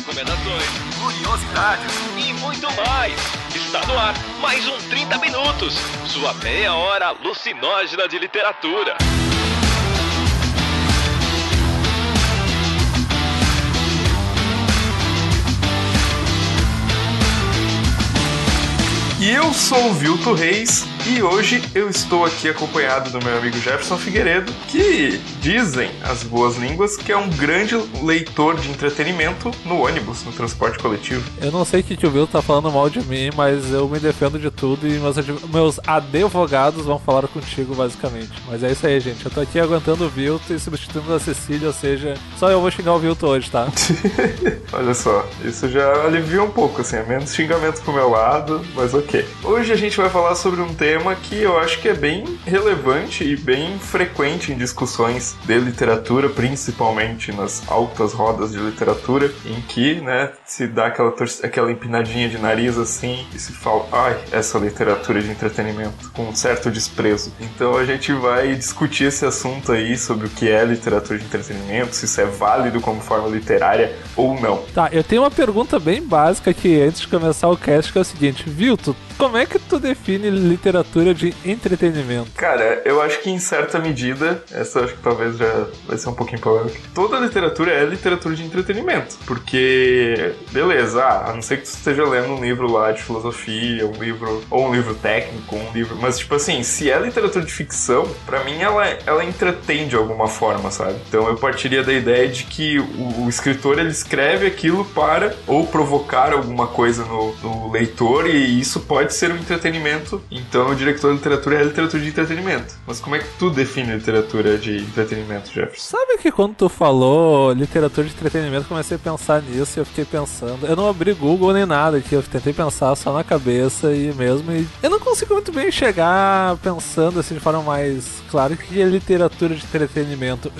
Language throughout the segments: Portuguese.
recomendações, curiosidades e muito mais. Está no ar mais um 30 Minutos, sua meia hora alucinógena de literatura. E eu sou o Vilto Reis e hoje eu estou aqui acompanhado do meu amigo Jefferson Figueiredo, que dizem as boas línguas que é um grande leitor de entretenimento no ônibus, no transporte coletivo. Eu não sei o que o Vilto tá falando mal de mim, mas eu me defendo de tudo e meus advogados vão falar contigo, basicamente. Mas é isso aí, gente. Eu tô aqui aguentando o Vilto e substituindo a Cecília, ou seja, só eu vou xingar o Vilto hoje, tá? Olha só, isso já alivia um pouco, assim, é menos xingamento pro meu lado, mas ok. Hoje a gente vai falar sobre um tema que eu acho que é bem relevante e bem frequente em discussões de literatura, principalmente nas altas rodas de literatura, em que, né, se dá aquela empinadinha de nariz assim e se fala, ai, essa literatura de entretenimento, com um certo desprezo. Então a gente vai discutir esse assunto aí sobre o que é literatura de entretenimento, se isso é válido como forma literária ou não. Tá, eu tenho uma pergunta bem básica aqui antes de começar o cast, que é o seguinte: Vilto, como é que tu define literatura de entretenimento? Cara, eu acho que em certa medida, essa eu acho que talvez já vai ser um pouquinho polêmica, toda literatura é literatura de entretenimento, porque, beleza, a não ser que tu esteja lendo um livro lá de filosofia, um livro técnico, mas tipo assim, se é literatura de ficção, pra mim ela entretém de alguma forma, sabe? Então eu partiria da ideia de que o escritor, ele escreve aquilo para ou provocar alguma coisa no leitor, e isso pode ser um entretenimento. Então eu diria que toda literatura é literatura de entretenimento. Mas como é que tu define literatura de entretenimento, Jefferson? Sabe que quando tu falou literatura de entretenimento, eu comecei a pensar nisso e eu fiquei pensando. Eu não abri Google nem nada aqui, eu tentei pensar só na cabeça e eu não consigo muito bem chegar pensando assim de forma mais clara que é literatura de entretenimento.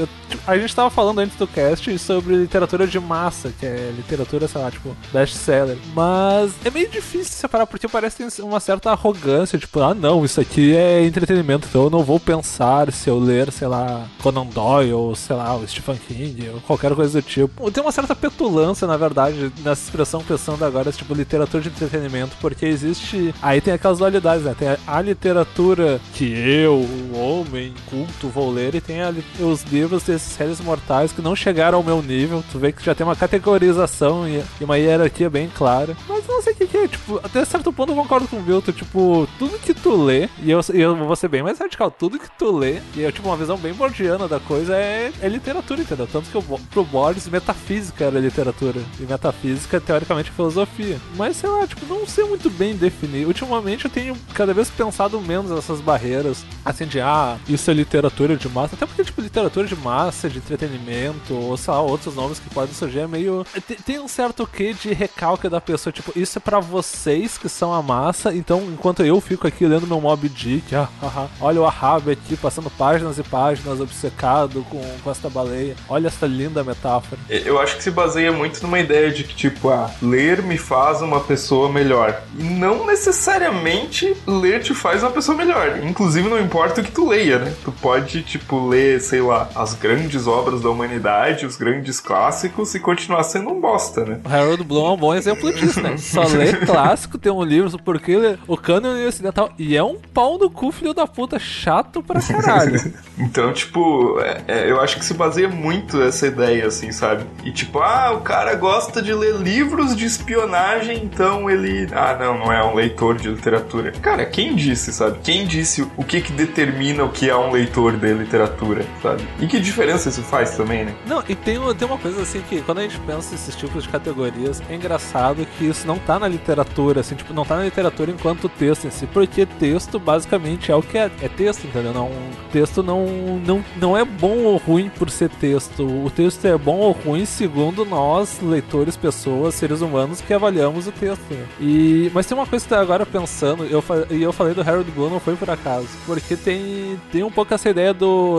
A gente tava falando antes do cast sobre literatura de massa, que é literatura, sei lá, tipo, best-seller. Mas é meio difícil separar, porque parece que tem uma certa arrogância, tipo, não, isso aqui é entretenimento, então eu não vou pensar se eu ler, sei lá, Conan Doyle, ou sei lá, o Stephen King, ou qualquer coisa do tipo. Tem uma certa petulância, na verdade, nessa expressão, pensando agora, tipo, literatura de entretenimento, porque existe... Aí tem aquelas dualidades, né? Tem a literatura que eu, o homem culto, vou ler, e tem os livros desses réis mortais que não chegaram ao meu nível. Tu vê que já tem uma categorização e uma hierarquia bem clara. Mas não sei o que é, tipo, até certo ponto eu concordo com o Vilto, tipo, tudo que tu lê, e eu vou ser bem mais radical, tudo que tu lê, e eu, tipo, uma visão bem borgiana da coisa é literatura, entendeu? Tanto que pro Borges, metafísica era literatura, e metafísica, teoricamente, é filosofia. Mas, sei lá, tipo, não sei muito bem definir. Ultimamente eu tenho cada vez pensado menos nessas barreiras, assim, de, isso é literatura de massa, até porque, tipo, literatura de massa, de entretenimento, ou, sei lá, outros nomes que podem surgir, é meio... Tem um certo quê de recalque da pessoa, tipo, isso é pra vocês que são a massa, então enquanto eu fico aqui lendo meu Moby Dick, olha o Ahab aqui passando páginas e páginas obcecado com esta baleia, olha essa linda metáfora. Eu acho que se baseia muito numa ideia de que, tipo, ler me faz uma pessoa melhor. E não necessariamente ler te faz uma pessoa melhor. Inclusive não importa o que tu leia, né? Tu pode, tipo, ler, sei lá, as grandes obras da humanidade, os grandes clássicos e continuar sendo um bosta, né? O Harold Bloom é um bom exemplo disso, né? Só lê clássico, tem um livro porque o cânone ocidental, e é um pau no cu, filho da puta, chato pra caralho. Então, tipo, eu acho que se baseia muito essa ideia, assim, sabe? E tipo, o cara gosta de ler livros de espionagem, então ele... não é um leitor de literatura. Cara, quem disse, sabe? Quem disse o que determina o que é um leitor de literatura, sabe? E que diferença isso faz também, né? Não, e tem uma coisa assim que, quando a gente pensa nesses tipos de categorias, é engraçado que isso não tá na literatura, assim, tipo, não tá na literatura enquanto texto em si, porque texto basicamente é o que é texto, entendeu? Texto não é bom ou ruim por ser texto. O texto é bom ou ruim segundo nós, leitores, pessoas, seres humanos que avaliamos o texto. Mas tem uma coisa que eu tô agora pensando, eu falei do Harold Bloom, não foi por acaso, porque tem um pouco essa ideia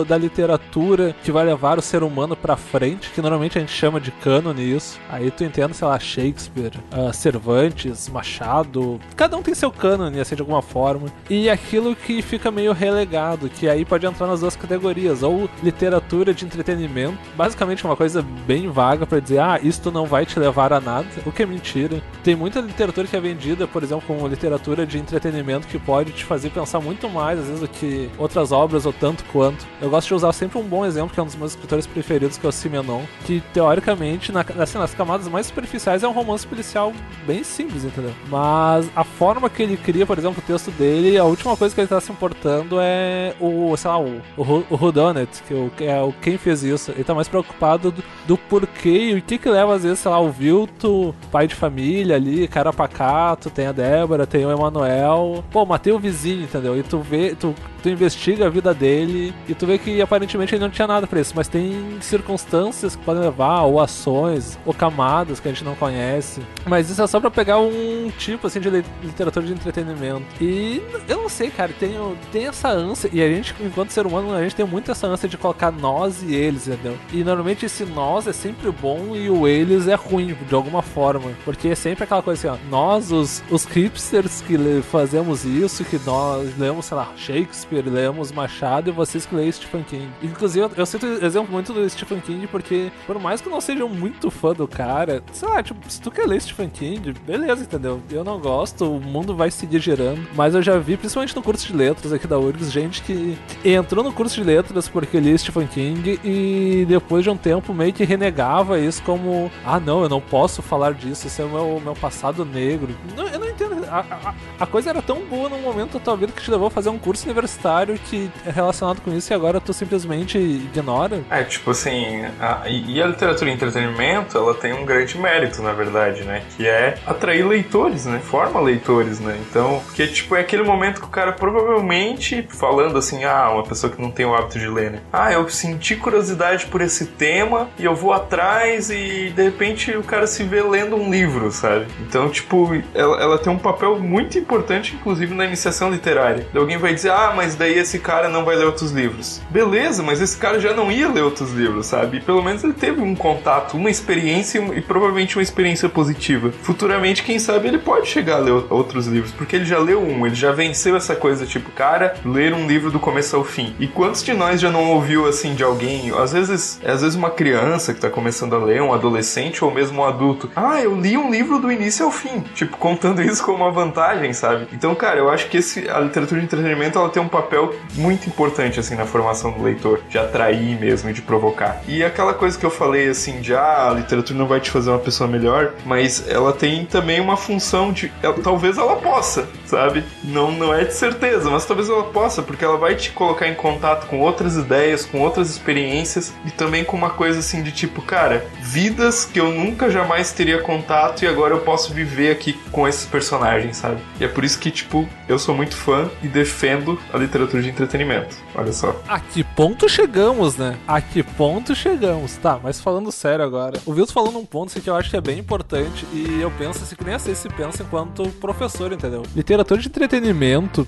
da literatura literatura que vai levar o ser humano pra frente, que normalmente a gente chama de cânone isso. Aí tu entende, sei lá, Shakespeare, Cervantes, Machado, cada um tem seu cânone, assim, de alguma forma. E aquilo que fica meio relegado, que aí pode entrar nas duas categorias, ou literatura de entretenimento, basicamente uma coisa bem vaga pra dizer, isto não vai te levar a nada, o que é mentira. Tem muita literatura que é vendida, por exemplo, como literatura de entretenimento, que pode te fazer pensar muito mais, às vezes, do que outras obras, ou tanto quanto. Eu gosto de usar sempre um bom exemplo, que é um dos meus escritores preferidos, que é o Simenon, que, teoricamente, nas camadas mais superficiais, é um romance policial bem simples, entendeu? Mas a forma que ele cria, por exemplo, o texto dele, a última coisa que ele tá se importando é o whodunit, que é o quem fez isso. Ele tá mais preocupado do porquê e o que leva, às vezes, sei lá, o Vilto, pai de família ali, cara pacato, tem a Débora, tem o Emanuel, matei o vizinho, entendeu? E tu vê, tu investiga a vida dele e tu vê que aparentemente ele não tinha nada pra isso, mas tem circunstâncias que podem levar, ou ações, ou camadas que a gente não conhece. Mas isso é só pra pegar um tipo, assim, de literatura de entretenimento. E eu não sei, cara, tem essa ânsia, e a gente, enquanto ser humano, a gente tem muito essa ânsia de colocar nós e eles, entendeu? E normalmente esse nós é sempre bom e o eles é ruim, de alguma forma, porque é sempre aquela coisa assim, nós, os hipsters que fazemos isso, que nós lemos, sei lá, Shakespeare, lemos Machado, e vocês que leem Stephen King. Inclusive, eu cito exemplo muito do Stephen King, porque por mais que eu não seja muito fã do cara, sei lá, tipo, se tu quer ler Stephen King, beleza, entendeu? Eu não gosto, o mundo vai seguir girando, mas eu já vi, principalmente no curso de letras aqui da URGS, gente que entrou no curso de letras porque lia Stephen King e depois de um tempo meio que renegava isso como, não, eu não posso falar disso, isso é o meu passado negro. Não, eu não entendo. A coisa era tão boa num momento da tua vida que te levou a fazer um curso universitário que é relacionado com isso e agora tu simplesmente ignora. Tipo assim, a literatura e entretenimento, ela tem um grande mérito, na verdade, né? Que é atrair leitores, né? Forma leitores, né? Então, porque, tipo, é aquele momento que o cara provavelmente, falando assim, uma pessoa que não tem o hábito de ler, né? Eu senti curiosidade por esse tema e eu vou atrás e, de repente, o cara se vê lendo um livro, sabe? Então, tipo, ela tem um papel muito importante, inclusive, na iniciação literária. Alguém vai dizer, mas daí esse cara não vai ler outros livros. Beleza, mas esse cara já não ia ler outros livros, sabe? E pelo menos ele teve um contato, uma experiência e provavelmente uma experiência positiva. Futuramente, quem sabe, ele pode chegar a ler outros livros, porque ele já leu ele já venceu essa coisa, tipo, cara, ler um livro do começo ao fim. E quantos de nós já não ouviu, assim, de alguém, às vezes uma criança que tá começando a ler, um adolescente ou mesmo um adulto, eu li um livro do início ao fim, tipo, contando isso como uma vantagem, sabe? Então, cara, eu acho que a literatura de entretenimento, ela tem um papel muito importante, assim, na formação do leitor, de atrair mesmo e de provocar. E aquela coisa que eu falei, assim, de a literatura não vai te fazer uma pessoa melhor, mas ela tem também uma função de, talvez ela possa, sabe? Não é de certeza, mas talvez ela possa, porque ela vai te colocar em contato com outras ideias, com outras experiências e também com uma coisa assim de tipo, cara, vidas que eu nunca jamais teria contato e agora eu posso viver aqui com esses personagens, sabe? E é por isso que, tipo, eu sou muito fã e defendo a literatura de entretenimento. Olha só. A que ponto chegamos, né? A que ponto chegamos? Tá, mas falando sério agora, o Vilto falou num ponto assim, que eu acho que é bem importante e eu penso assim, que nem assim se pensa enquanto professor, entendeu? Literatura de entretenimento,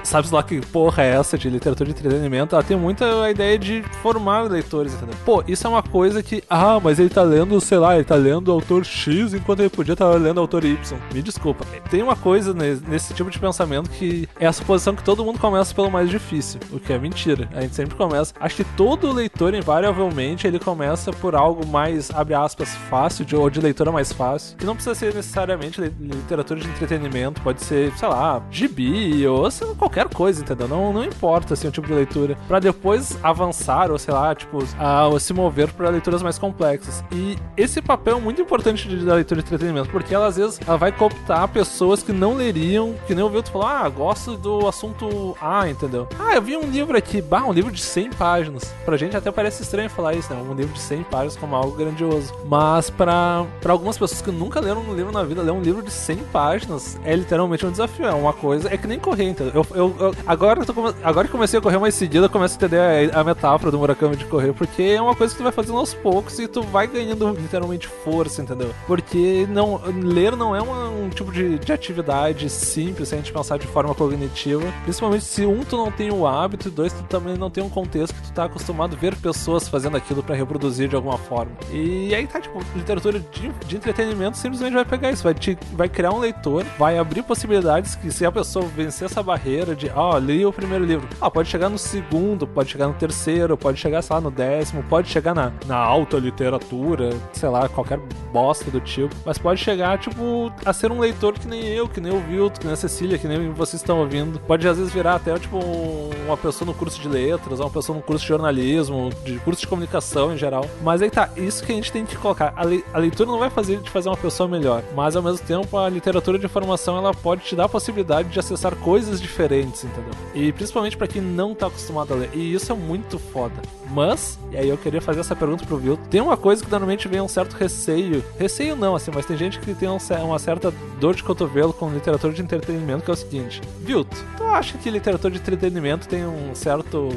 sabe lá que porra é essa de literatura de entretenimento? Ela tem muita a ideia de formar leitores, entendeu? Isso é uma coisa que, mas ele tá lendo, sei lá, ele tá lendo autor X enquanto ele podia estar lendo autor Y. Me desculpa. Tem uma coisa nesse tipo de pensamento que é a suposição que todo mundo começa pelo mais difícil, o que é mentira. A gente sempre começa. Acho que todo leitor, invariavelmente, ele começa por algo mais, abre aspas, fácil, ou de leitura mais fácil, que não precisa ser necessariamente literatura de entretenimento, pode ser, sei lá, gibi, ou sei, qualquer coisa, entendeu? Não importa, assim, o tipo de leitura. Pra depois avançar, ou sei lá, tipo, se mover pra leituras mais complexas. E esse papel é muito importante da leitura de entretenimento, porque ela, às vezes, ela vai cooptar pessoas que não leriam, que nem o Vilto falou, gosto do assunto A, entendeu? Eu vi um livro aqui, um livro de 100 páginas. Pra gente até parece estranho falar isso, né? Um livro de 100 páginas como algo grandioso. Mas pra algumas pessoas que nunca leram um livro na vida, ler um livro de 100 páginas é literalmente um desafio. É uma coisa, é que nem correr, entendeu? Agora que comecei a correr mais seguida, eu começo a entender a metáfora do Murakami de correr, porque é uma coisa que tu vai fazendo aos poucos e tu vai ganhando literalmente força, entendeu? Porque ler não é um tipo de atividade simples, se a gente pensar de forma cognitiva, principalmente se tu não tem o hábito, e 2, tu também não tem um contexto que tu tá acostumado a ver pessoas fazendo aquilo pra reproduzir de alguma forma. E aí tá, tipo, literatura de entretenimento simplesmente vai pegar isso, vai criar um leitor, vai abrir possibilidades que se a pessoa vencer essa barreira de, li o primeiro livro, pode chegar no segundo, pode chegar no terceiro, pode chegar, sei lá, no 10º, pode chegar na alta literatura, sei lá, qualquer bosta do tipo, mas pode chegar, tipo, a ser um leitor que nem eu, que nem o Vilto, que nem a Cecília, que nem vocês estão ouvindo. Pode às vezes virar até, tipo, uma pessoa no curso de letras, uma pessoa no curso de jornalismo, de curso de comunicação em geral. Mas aí tá, isso que a gente tem que colocar. A leitura não vai te fazer uma pessoa melhor, mas ao mesmo tempo a literatura de informação, ela pode te dar a possibilidade de acessar coisas diferentes, entendeu? E principalmente pra quem não tá acostumado a ler. E isso é muito foda. Mas, e aí eu queria fazer essa pergunta pro Vilto, tem uma coisa que normalmente vem um certo receio não, assim, mas tem gente que tem uma certa dor de cotovelo com literatura de entretenimento, que é o seguinte: Vilto, tu acha que literatura de entretenimento tem um certo...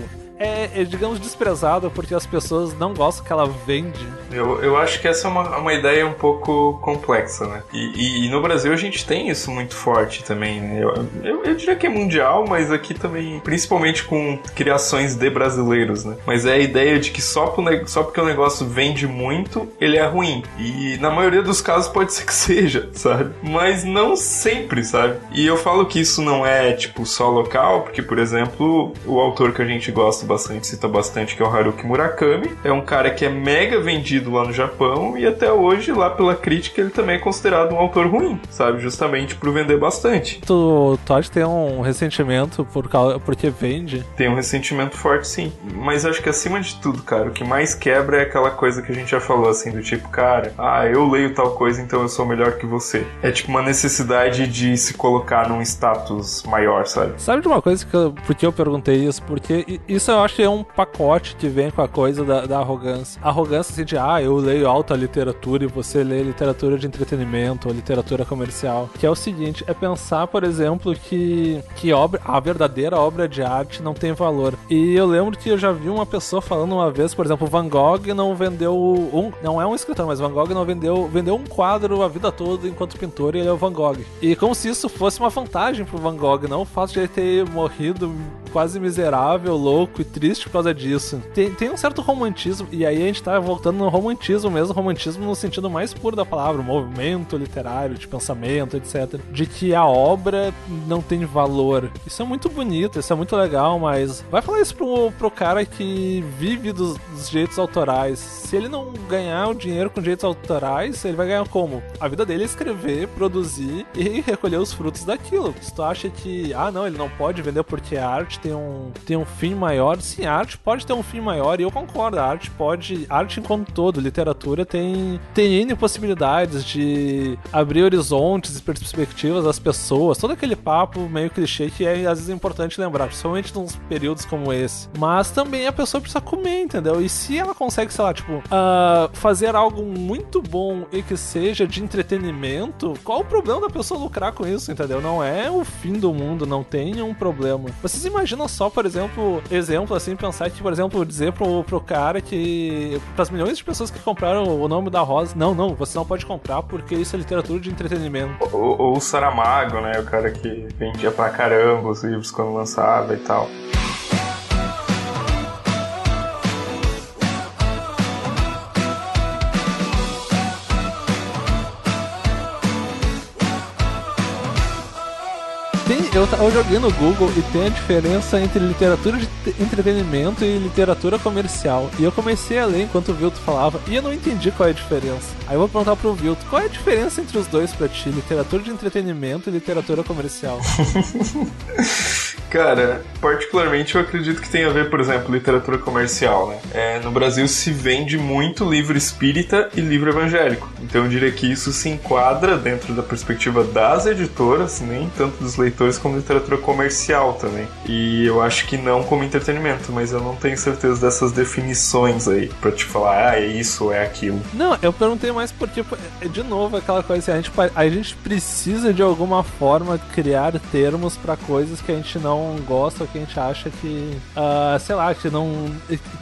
digamos, desprezada porque as pessoas não gostam que ela vende? Eu acho que essa é uma ideia um pouco complexa, né? E no Brasil a gente tem isso muito forte também, né? Eu diria que é mundial, mas aqui também, principalmente com criações de brasileiros, né? Mas é a ideia de que só porque o negócio vende muito, ele é ruim. E na maioria dos casos pode ser que seja, sabe? Mas não sempre, sabe? E eu falo que isso não é, tipo, só local, porque, por exemplo, o autor que a gente gosta cita bastante, que é o Haruki Murakami. É um cara que é mega vendido lá no Japão e até hoje, lá pela crítica, ele também é considerado um autor ruim, sabe? Justamente por vender bastante. Tu acha que tem um ressentimento porque vende? Tem um ressentimento forte, sim. Mas acho que acima de tudo, cara, o que mais quebra é aquela coisa que a gente já falou, assim, do tipo, cara, eu leio tal coisa, então eu sou melhor que você. É tipo uma necessidade de se colocar num status maior, sabe? Sabe de uma coisa porque eu perguntei isso? Porque isso eu acho que é um pacote que vem com a coisa da arrogância. A arrogância assim de, eu leio alta literatura e você lê literatura de entretenimento ou literatura comercial. Que é o seguinte, é pensar, por exemplo, que a verdadeira obra de arte não tem valor. E eu lembro que eu já vi uma pessoa falando uma vez, por exemplo, Van Gogh não vendeu não é um escritor, mas Van Gogh não vendeu um quadro a vida toda enquanto pintor, e ele é o Van Gogh. E como se isso fosse uma vantagem pro Van Gogh, não o fato de ele ter morrido quase miserável, louco e triste por causa disso. Tem um certo romantismo, e aí a gente tá voltando no romantismo mesmo, romantismo no sentido mais puro da palavra, movimento literário, de pensamento, etc. De que a obra não tem valor. Isso é muito bonito, isso é muito legal, mas vai falar isso pro cara que vive dos direitos autorais. Se ele não ganhar o dinheiro com direitos autorais, ele vai ganhar como? A vida dele é escrever, produzir e recolher os frutos daquilo. Se tu acha que, não, ele não pode vender porque a arte tem um fim maior, sim, a arte pode ter um fim maior, e eu concordo, a arte enquanto todo, literatura tem N possibilidades de abrir horizontes e perspectivas às pessoas, todo aquele papo meio clichê que é às vezes importante lembrar, principalmente nos períodos como esse. Mas também a pessoa precisa comer, entendeu? E se ela consegue, sei lá, tipo, fazer algo muito bom e que seja de entretenimento, qual o problema da pessoa lucrar com isso, entendeu? Não é o fim do mundo, não tem nenhum problema. Vocês imaginam só, por exemplo, assim, pensar que, por exemplo, dizer pro cara que, pras milhões de pessoas que compraram O Nome da Rosa, não, você não pode comprar porque isso é literatura de entretenimento. Ou o Saramago, né, o cara que vendia pra caramba os livros quando lançava e tal. Eu joguei no Google e tem a diferença entre literatura de entretenimento e literatura comercial. E eu comecei a ler enquanto o Vilto falava e eu não entendi qual é a diferença. Aí eu vou perguntar pro Vilto, qual é a diferença entre os dois pra ti? Literatura de entretenimento e literatura comercial? Cara, particularmente eu acredito que tem a ver, por exemplo, literatura comercial, né? No Brasil se vende muito livro espírita e livro evangélico. Então eu diria que isso se enquadra dentro da perspectiva das editoras, nem tanto dos leitores, como literatura comercial também. E eu acho que não como entretenimento, mas eu não tenho certeza dessas definições aí, pra te falar, é isso ou é aquilo. Não, eu perguntei mais porque, de novo, aquela coisa assim, a gente precisa de alguma forma criar termos pra coisas que a gente não não gosta ou que a gente acha que, sei lá, que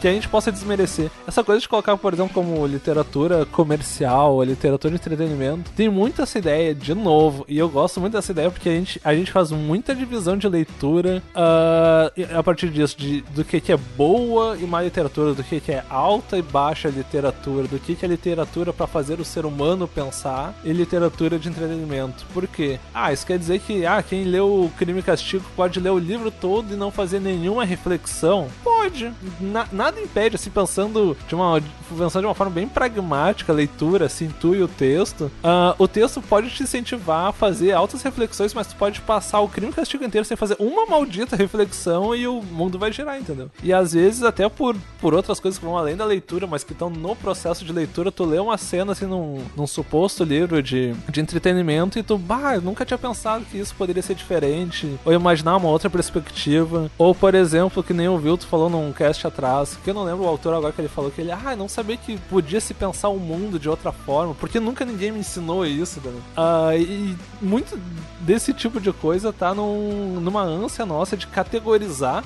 a gente possa desmerecer. Essa coisa de colocar, por exemplo, como literatura comercial, literatura de entretenimento, tem muito essa ideia, de novo, e eu gosto muito dessa ideia porque a gente faz muita divisão de leitura a partir disso, do que é boa e má literatura, do que é alta e baixa literatura, do que é literatura para fazer o ser humano pensar e literatura de entretenimento. Por quê? Isso quer dizer que quem leu Crime e Castigo pode ler o livro todo e não fazer nenhuma reflexão? Pode. Nada impede, assim, pensando de uma forma bem pragmática, a leitura, assim, tu e o texto pode te incentivar a fazer altas reflexões, mas tu pode passar o Crime e Castigo inteiro sem fazer uma maldita reflexão e o mundo vai girar, entendeu? E às vezes até por outras coisas que vão além da leitura, mas que estão no processo de leitura, tu lê uma cena, assim, num suposto livro de entretenimento e tu, eu nunca tinha pensado que isso poderia ser diferente, ou imaginar uma outra perspectiva, ou, por exemplo, que nem o Vilto falou num cast atrás, que eu não lembro o autor agora, que ele falou que ele, não sabia que podia se pensar o mundo de outra forma, porque nunca ninguém me ensinou isso, né? E muito desse tipo de coisa tá numa ânsia nossa de categorizar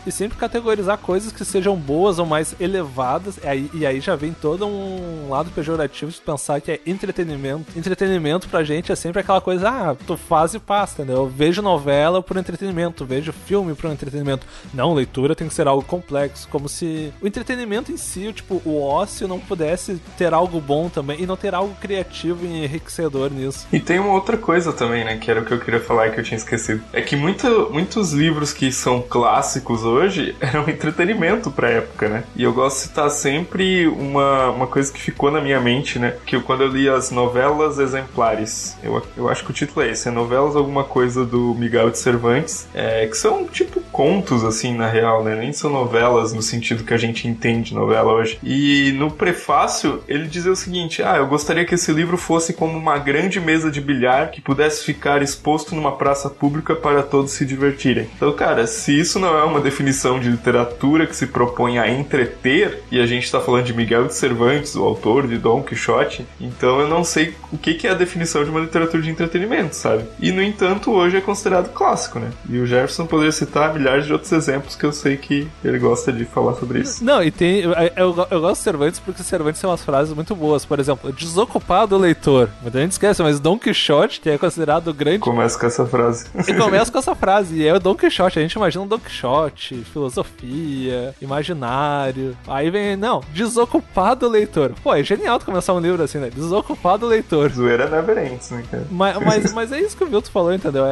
e sempre categorizar coisas que sejam boas ou mais elevadas, e aí já vem todo um lado pejorativo de pensar que é entretenimento. Entretenimento pra gente é sempre aquela coisa, tu faz e passa, entendeu? Eu vejo novela por entretenimento, vejo filme por entretenimento. Não, leitura tem que ser algo complexo, como se o entretenimento em si, tipo, o ócio não pudesse ter algo bom também, e não ter algo criativo e enriquecedor nisso. E tem uma outra coisa também, né, que era o que eu queria falar e que eu tinha esquecido. É que muitos livros que são clássicos hoje eram entretenimento pra época, né? E eu gosto de citar sempre uma coisa que ficou na minha mente, né, que quando eu li as novelas exemplares, eu acho que o título é esse, novelas alguma coisa do Miguel de Cervantes, que são tipo contos, assim, na real, né? Nem são novelas no sentido que a gente entende novela hoje. E no prefácio, ele dizia o seguinte, eu gostaria que esse livro fosse como uma grande mesa de bilhar que pudesse ficar exposto numa praça pública para todos se divertirem. Então, cara, se isso não é uma definição de literatura que se propõe a entreter, e a gente tá falando de Miguel de Cervantes, o autor de Dom Quixote, então eu não sei o que é a definição de uma literatura de entretenimento, sabe? E, no entanto, hoje é considerado clássico, né? E o Jefferson poderia citar milhares de outros exemplos que eu sei que ele gosta de falar sobre isso. Não, e tem... Eu gosto de Cervantes porque Cervantes tem umas frases muito boas. Por exemplo, desocupado leitor. Muita gente esquece, mas Dom Quixote, que é considerado o grande... Começa com essa frase. E começa com essa frase. E é o Dom Quixote. A gente imagina um Dom Quixote, filosofia, imaginário. Aí vem, desocupado leitor. Pô, é genial tu começar um livro assim, né? Desocupado leitor. Zoeira never ends, né, cara? Mas é isso que o Vilto falou, entendeu?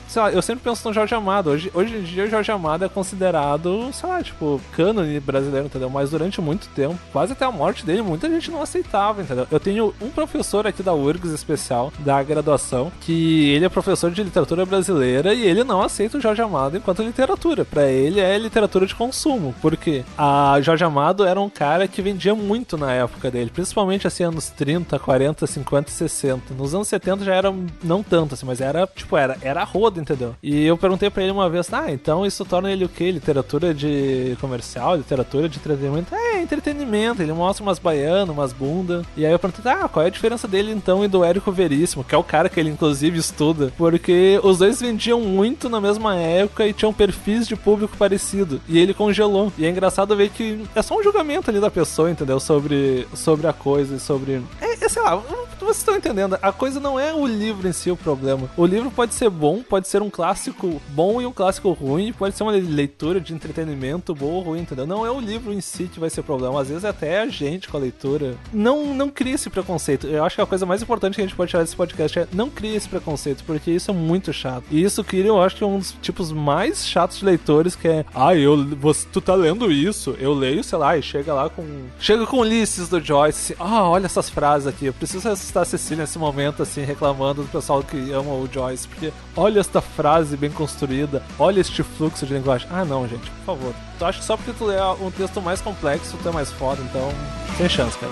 Sei lá, eu sempre penso no Jorge Amado. Hoje em dia o Jorge Amado é considerado, sei lá, tipo, cânone brasileiro, entendeu? Mas durante muito tempo, quase até a morte dele, muita gente não aceitava, entendeu? Eu tenho um professor aqui da URGS especial, da graduação, que ele é professor de literatura brasileira e ele não aceita o Jorge Amado enquanto literatura. Pra ele é literatura de consumo. Por quê? A Jorge Amado era um cara que vendia muito na época dele, principalmente assim, anos 30, 40, 50 e 60. Nos anos 70 já era não tanto assim, mas era, tipo, era roda, entendeu? E eu perguntei pra ele uma vez, então isso torna ele o quê? Literatura de comercial, literatura de entretenimento? Entretenimento. Ele mostra umas baianas, umas bundas. E aí eu perguntei, qual é a diferença dele então e do Érico Veríssimo, que é o cara que ele inclusive estuda? Porque os dois vendiam muito na mesma época e tinham perfis de público parecido. E ele congelou. E é engraçado ver que é só um julgamento ali da pessoa, entendeu? Sobre a coisa e sobre... sei lá, vocês estão entendendo. A coisa não é o livro em si o problema. O livro pode ser bom, pode ser um clássico bom e um clássico ruim, pode ser uma leitura de entretenimento boa ou ruim, entendeu? Não é o livro em si que vai ser o problema. Às vezes até a gente com a leitura não cria esse preconceito. Eu acho que a coisa mais importante que a gente pode tirar desse podcast é não cria esse preconceito, porque isso é muito chato. E isso cria, eu acho que um dos tipos mais chatos de leitores, que é tu tá lendo isso, eu leio, sei lá, e chega com Ulisses do Joyce, assim, olha essas frases aqui, eu preciso ressuscitar a Cecília nesse momento, assim, reclamando do pessoal que ama o Joyce, porque olha esta frase bem construída, olha este fluxo de linguagem. Não, gente, por favor. Tu acha que só porque tu lê um texto mais complexo, tu é mais foda, então, sem chance, cara.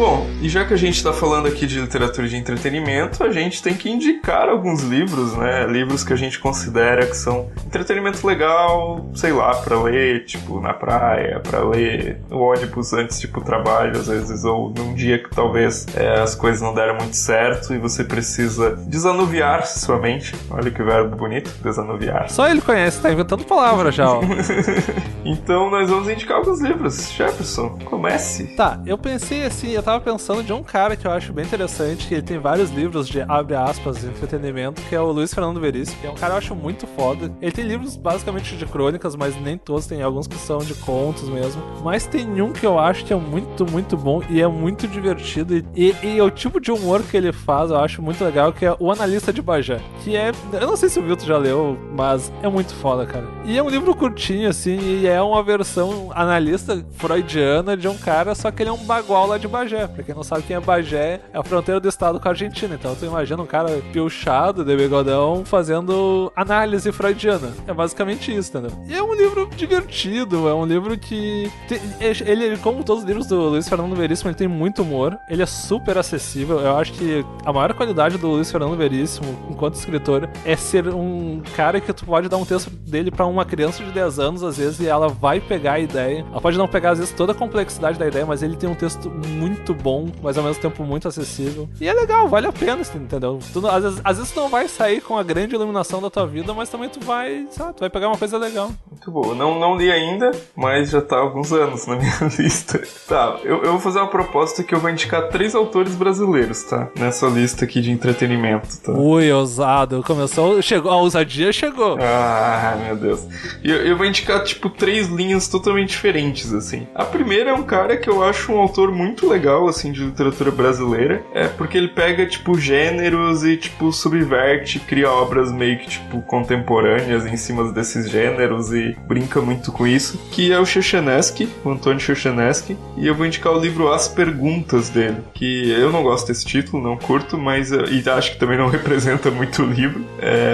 Bom, e já que a gente tá falando aqui de literatura de entretenimento, a gente tem que indicar alguns livros, né? Livros que a gente considera que são entretenimento legal, sei lá, pra ler, tipo, na praia, pra ler no ônibus antes de ir pro trabalho, às vezes, ou num dia que talvez as coisas não deram muito certo e você precisa desanuviar sua mente. Olha que verbo bonito, desanuviar. Só ele conhece, tá inventando palavras já, ó. Então nós vamos indicar alguns livros. Jefferson, comece. Tá, eu pensei assim, eu tava pensando de um cara que eu acho bem interessante, que ele tem vários livros de, abre aspas, de entretenimento, que é o Luiz Fernando Veríssimo, que é um cara que eu acho muito foda. Ele tem livros basicamente de crônicas, mas nem todos, tem alguns que são de contos mesmo. Mas tem um que eu acho que é muito, muito bom e é muito divertido. E o tipo de humor que ele faz eu acho muito legal, que é O Analista de Bagé. Que é, eu não sei se o Vilto já leu, mas é muito foda, cara. E é um livro curtinho, assim, e é uma versão analista freudiana de um cara, só que ele é um bagual lá de Bagé. Pra quem não sabe quem é Bagé, é a fronteira do estado com a Argentina. Então tu imagina um cara piochado, de bigodão, fazendo análise freudiana. É basicamente isso, entendeu? E é um livro divertido, é um livro que... Ele, como todos os livros do Luiz Fernando Veríssimo, ele tem muito humor, ele é super acessível. Eu acho que a maior qualidade do Luiz Fernando Veríssimo, enquanto escritor, é ser um cara que tu pode dar um texto dele pra uma criança de 10 anos, às vezes, e ela vai pegar a ideia. Ela pode não pegar, às vezes, toda a complexidade da ideia, mas ele tem um texto muito bom, mas ao mesmo tempo muito acessível. E é legal, vale a pena, entendeu? Às vezes tu não vai sair com a grande iluminação da tua vida, mas também tu vai, sabe, tu vai pegar uma coisa legal. Muito bom. Não li ainda, mas já tá há alguns anos na minha lista. Tá, eu vou fazer uma proposta que eu vou indicar 3 autores brasileiros, tá? Nessa lista aqui de entretenimento, tá? Ui, ousado. Começou, chegou, a ousadia chegou. Ah, meu Deus. Eu vou indicar, tipo, 3 linhas totalmente diferentes, assim. A primeira é um cara que eu acho um autor muito legal, assim, de literatura brasileira. É porque ele pega, tipo, gêneros e, tipo, subverte, cria obras meio que, tipo, contemporâneas em cima desses gêneros e brinca muito com isso. Que é o Shechenesky, o Antônio Shechenesky. E eu vou indicar o livro As Perguntas dele, que eu não gosto desse título, não curto, mas e acho que também não representa muito o livro.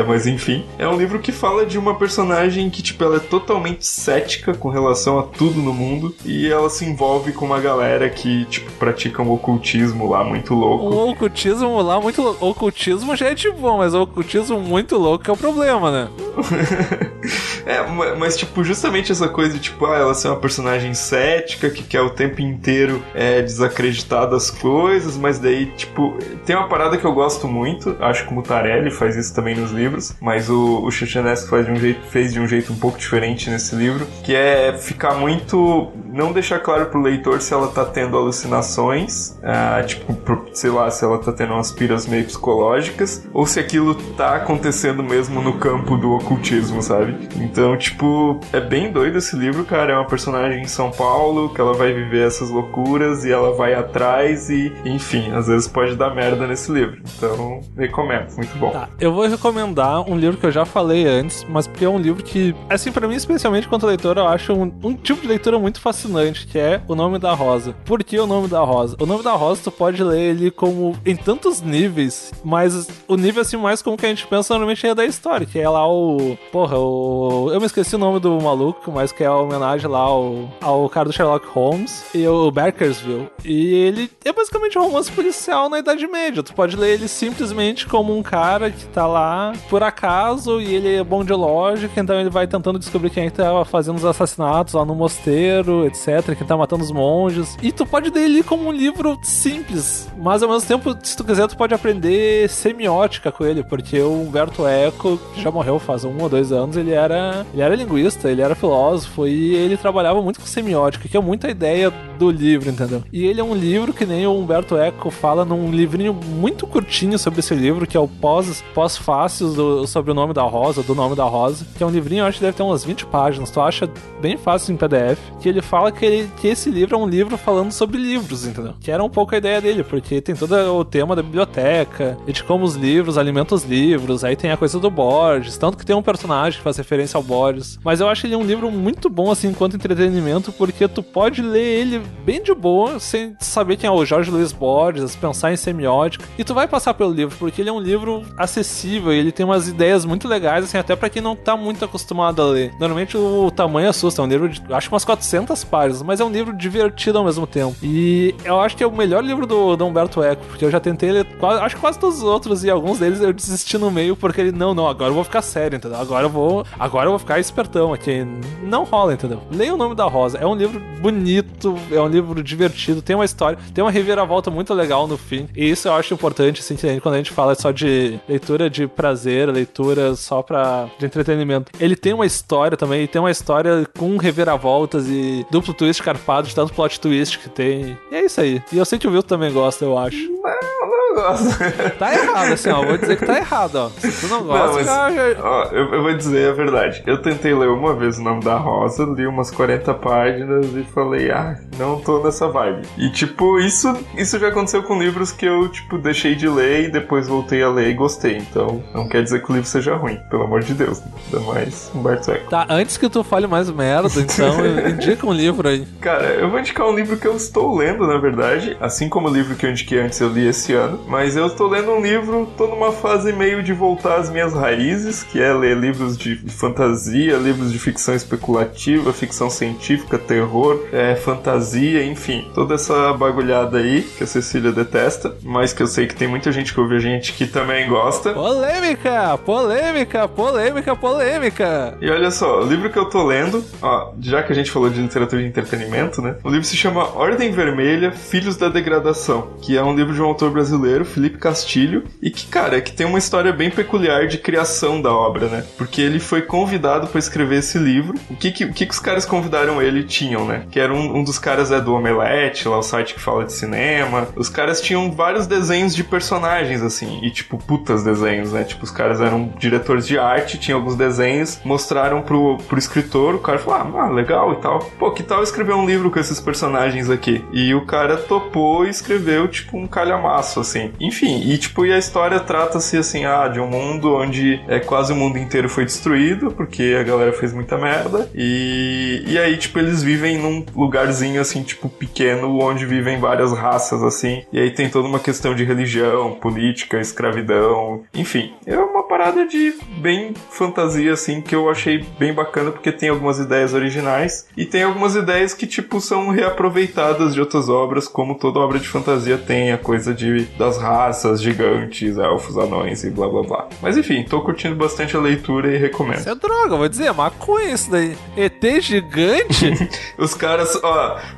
Mas enfim, é um livro que fala de uma personagem que, tipo, ela é totalmente cética com relação a tudo no mundo e ela se envolve com uma galera que, tipo, pratica um ocultismo lá muito louco. O ocultismo lá muito louco. O ocultismo já é de bom, mas o ocultismo muito louco que é o problema, né? Mas tipo, justamente essa coisa de, tipo, ela ser uma personagem cética, que quer o tempo inteiro desacreditar das coisas, mas daí, tipo, tem uma parada que eu gosto muito, acho que o Mutarelli faz isso também nos livros, mas o Shechenesky fez de um jeito um pouco diferente nesse livro, que é ficar muito... não deixar claro pro leitor se ela tá tendo alucinações, tipo, sei lá, se ela tá tendo umas piras meio psicológicas, ou se aquilo tá acontecendo mesmo no campo do ocultismo, sabe? Então, tipo, é bem doido esse livro, cara. É uma personagem em São Paulo que ela vai viver essas loucuras e ela vai atrás e, enfim, às vezes pode dar merda nesse livro. Então, recomendo. Muito bom. Tá, eu vou recomendar um livro que eu já falei antes, mas porque é um livro que, assim, pra mim, especialmente quanto leitor, eu acho um tipo de leitura muito fascinante, que é O Nome da Rosa. Por que O Nome da Rosa? O Nome da Rosa, tu pode ler ele como em tantos níveis, mas o nível, assim, mais como que a gente pensa normalmente é da história, que é lá eu me esqueci o nome do maluco, mas que é a homenagem lá ao cara do Sherlock Holmes e o Beckersville. E ele é basicamente um romance policial na Idade Média. Tu pode ler ele simplesmente como um cara que tá lá por acaso e ele é bom de lógica, então ele vai tentando descobrir quem é que tá fazendo os assassinatos lá no mosteiro, etc, quem tá matando os monges. E tu pode ler ele como um livro simples, mas ao mesmo tempo, se tu quiser, tu pode aprender semiótica com ele, porque o Humberto Eco, que já morreu faz 1 ou 2 anos, ele era linguista, ele era filósofo e ele trabalhava muito com semiótica, que é muito a ideia do livro, entendeu? E ele é um livro que nem o Humberto Eco fala num livrinho muito curtinho sobre esse livro, que é o Pós-Fácios sobre o Nome da Rosa, do Nome da Rosa, que é um livrinho, eu acho que deve ter umas 20 páginas, tu acha bem fácil em PDF, que ele fala que esse livro é um livro falando sobre livros, entendeu? Que era um pouco a ideia dele, porque tem todo o tema da biblioteca, e de como os livros alimentam os livros, aí tem a coisa do Borges, tanto que tem um personagem que faz referência ao Borges, mas eu acho ele um livro muito bom, assim, enquanto entretenimento, porque tu pode ler ele bem de boa, sem saber quem é o Jorge Luiz Borges, pensar em semiótica, e tu vai passar pelo livro, porque ele é um livro acessível, e ele tem umas ideias muito legais, assim, até pra quem não tá muito acostumado a ler. Normalmente o tamanho assusta, é um livro de, acho que umas 400 páginas, mas é um livro divertido ao mesmo tempo. E eu acho que é o melhor livro do Humberto Eco, porque eu já tentei ler acho que quase todos os outros, e alguns deles eu desisti no meio, porque ele, não, agora eu vou ficar sério, entendeu? Agora eu vou ficar espertão aqui. Não rola, entendeu? Leia O Nome da Rosa. É um livro bonito, é um livro divertido, tem uma história, tem uma reviravolta muito legal no fim. E isso eu acho importante, assim, quando a gente fala só de leitura de prazer, leitura só de entretenimento. Ele tem uma história também, e tem uma história com reviravoltas e duplo twist carpado, de tanto plot twist que tem. E é isso aí. E eu sei que o Wilton também gosta, eu acho. Não gosto. Tá errado, assim, ó. Vou dizer que tá errado, ó. Se tu não gosta, ó, eu vou dizer a verdade. Eu tentei ler uma vez O Nome da Rosa, li umas 40 páginas e falei, não tô nessa vibe. E, tipo, isso já aconteceu com livros que eu, tipo, deixei de ler e depois voltei a ler e gostei. Então, não quer dizer que o livro seja ruim, pelo amor de Deus. Ainda mais Humberto Eco. Tá, antes que tu fale mais merda, então, indica um livro aí. Cara, eu vou indicar um livro que eu estou lendo, na verdade. Assim como o livro que eu indiquei antes, eu li esse ano. Mas eu estou lendo um livro, tô numa fase meio de voltar às minhas raízes, que é ler livros de fantasia, livros de ficção especulativa, ficção científica, terror, fantasia, enfim. Toda essa bagulhada aí, que a Cecília detesta, mas que eu sei que tem muita gente que ouve a gente que também gosta. Polêmica! Polêmica! Polêmica! Polêmica! E olha só, o livro que eu tô lendo, ó, já que a gente falou de literatura de entretenimento, né? O livro se chama Ordem Vermelha, Filhos da Degradação, que é um livro de um autor brasileiro, Felipe Castilho, e que, cara, que tem uma história bem peculiar de criação da obra, né? Porque ele foi convidado pra escrever esse livro. O que os caras convidaram ele tinham, né? Que era um dos caras do Omelete, lá o site que fala de cinema. Os caras tinham vários desenhos de personagens, assim, e tipo, putas desenhos, né? Tipo, os caras eram diretores de arte, tinham alguns desenhos, mostraram pro escritor, o cara falou, legal e tal. Pô, que tal escrever um livro com esses personagens aqui? E o cara topou e escreveu, tipo, um calhamaço, assim. Enfim, e a história trata-se, assim, de um mundo onde quase o mundo inteiro foi destruído, porque a galera fez muita merda, e aí, tipo, eles vivem num lugarzinho, assim, tipo, pequeno, onde vivem várias raças, assim, e aí tem toda uma questão de religião, política, escravidão, enfim. É uma parada de bem fantasia, assim, que eu achei bem bacana, porque tem algumas ideias originais, e tem algumas ideias que, tipo, são reaproveitadas de outras obras, como toda obra de fantasia tem, a coisa das raças, gigantes, elfos, anões e blá blá blá. Mas enfim, tô curtindo bastante a leitura e recomendo. Isso é droga, vou dizer, maconha isso daí. ET gigante? Os caras,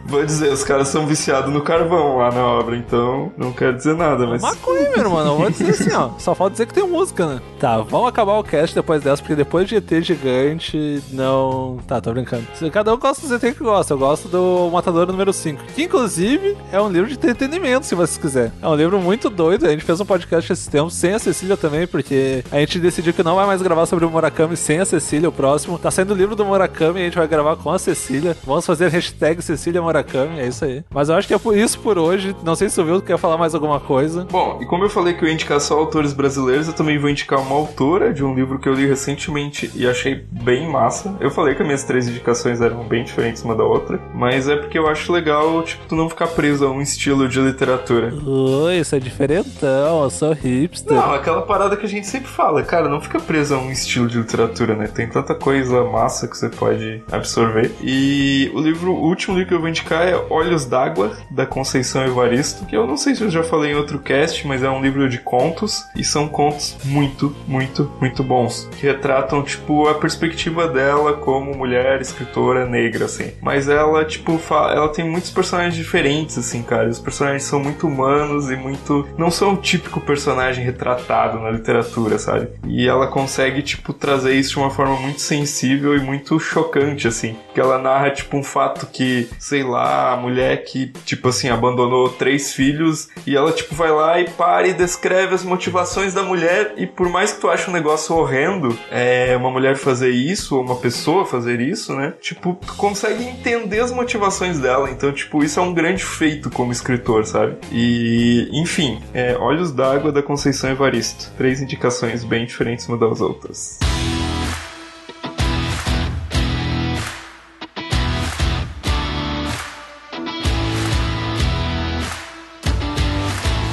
vou dizer, os caras são viciados no carvão lá na obra, então não quero dizer nada, mas... Maconha, meu irmão, vou dizer assim, só falta dizer que tem música, né? Tá, vamos acabar o cast depois dessa, porque depois de ET gigante, não... Tá, tô brincando. Cada um gosta do ET que gosta, eu gosto do Matador número 5, que inclusive é um livro de entretenimento, se vocês quiserem. É um livro muito doido, a gente fez um podcast esses tempos, sem a Cecília também, porque a gente decidiu que não vai mais gravar sobre o Murakami sem a Cecília, o próximo. Tá saindo o livro do Murakami e a gente vai gravar com a Cecília. Vamos fazer hashtag Cecília Murakami, é isso aí. Mas eu acho que é por isso por hoje. Não sei se o Vildo quer falar mais alguma coisa. Bom, e como eu falei que eu ia indicar só autores brasileiros, eu também vou indicar uma autora de um livro que eu li recentemente e achei bem massa. Eu falei que as minhas 3 indicações eram bem diferentes uma da outra, mas é porque eu acho legal, tipo, tu não ficar preso a um estilo de literatura. Oi, isso é diferentão, eu sou hipster. Não, aquela parada que a gente sempre fala, cara, não fica preso a um estilo de literatura, né? Tem tanta coisa massa que você pode absorver. E o último livro que eu vou indicar é Olhos d'Água, da Conceição Evaristo, que eu não sei se eu já falei em outro cast, mas é um livro de contos, e são contos muito, muito, muito bons, que retratam, tipo, a perspectiva dela como mulher escritora negra, assim. Mas ela, tipo, ela tem muitos personagens diferentes, assim, cara. Os personagens são muito humanos e muito... não são o típico personagem retratado na literatura, sabe? E ela consegue, tipo, trazer isso de uma forma muito sensível e muito chocante, assim. Porque ela narra, tipo, um fato que, sei lá, a mulher que, tipo assim, abandonou 3 filhos e ela, tipo, vai lá e para e descreve as motivações da mulher, e por mais que tu ache um negócio horrendo, uma mulher fazer isso, ou uma pessoa fazer isso, né? Tipo, tu consegue entender as motivações dela. Então, tipo, isso é um grande feito como escritor, sabe? E, enfim, Olhos d'Água, da Conceição Evaristo. 3 indicações bem diferentes uma das outras.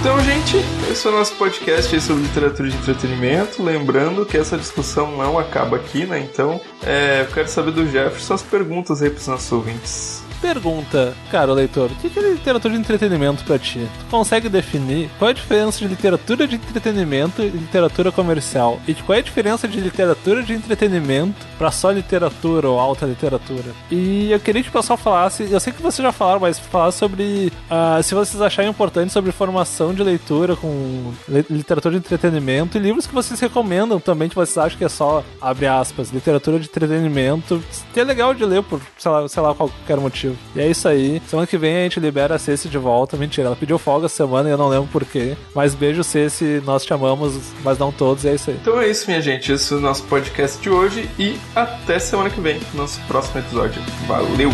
Então, gente, esse é o nosso podcast aí sobre literatura de entretenimento. Lembrando que essa discussão não acaba aqui, né? Então, eu quero saber do Jefferson as perguntas aí pros nossos ouvintes. Pergunta, cara, leitor, o que é literatura de entretenimento pra ti? Tu consegue definir qual é a diferença de literatura de entretenimento e literatura comercial? E qual é a diferença de literatura de entretenimento pra só literatura ou alta literatura? E eu queria que o pessoal falasse, eu sei que vocês já falaram, mas falar sobre se vocês acharem importante sobre formação de leitura com literatura de entretenimento e livros que vocês recomendam também, que vocês acham que é só, abre aspas, literatura de entretenimento, que é legal de ler por, sei lá qualquer motivo. E é isso aí. Semana que vem a gente libera a Ceci de volta. Mentira, ela pediu folga essa semana e eu não lembro porquê. Mas beijo, Ceci, nós te amamos, mas não todos, e é isso aí. Então é isso, minha gente. Esse é o nosso podcast de hoje e até semana que vem, nosso próximo episódio. Valeu!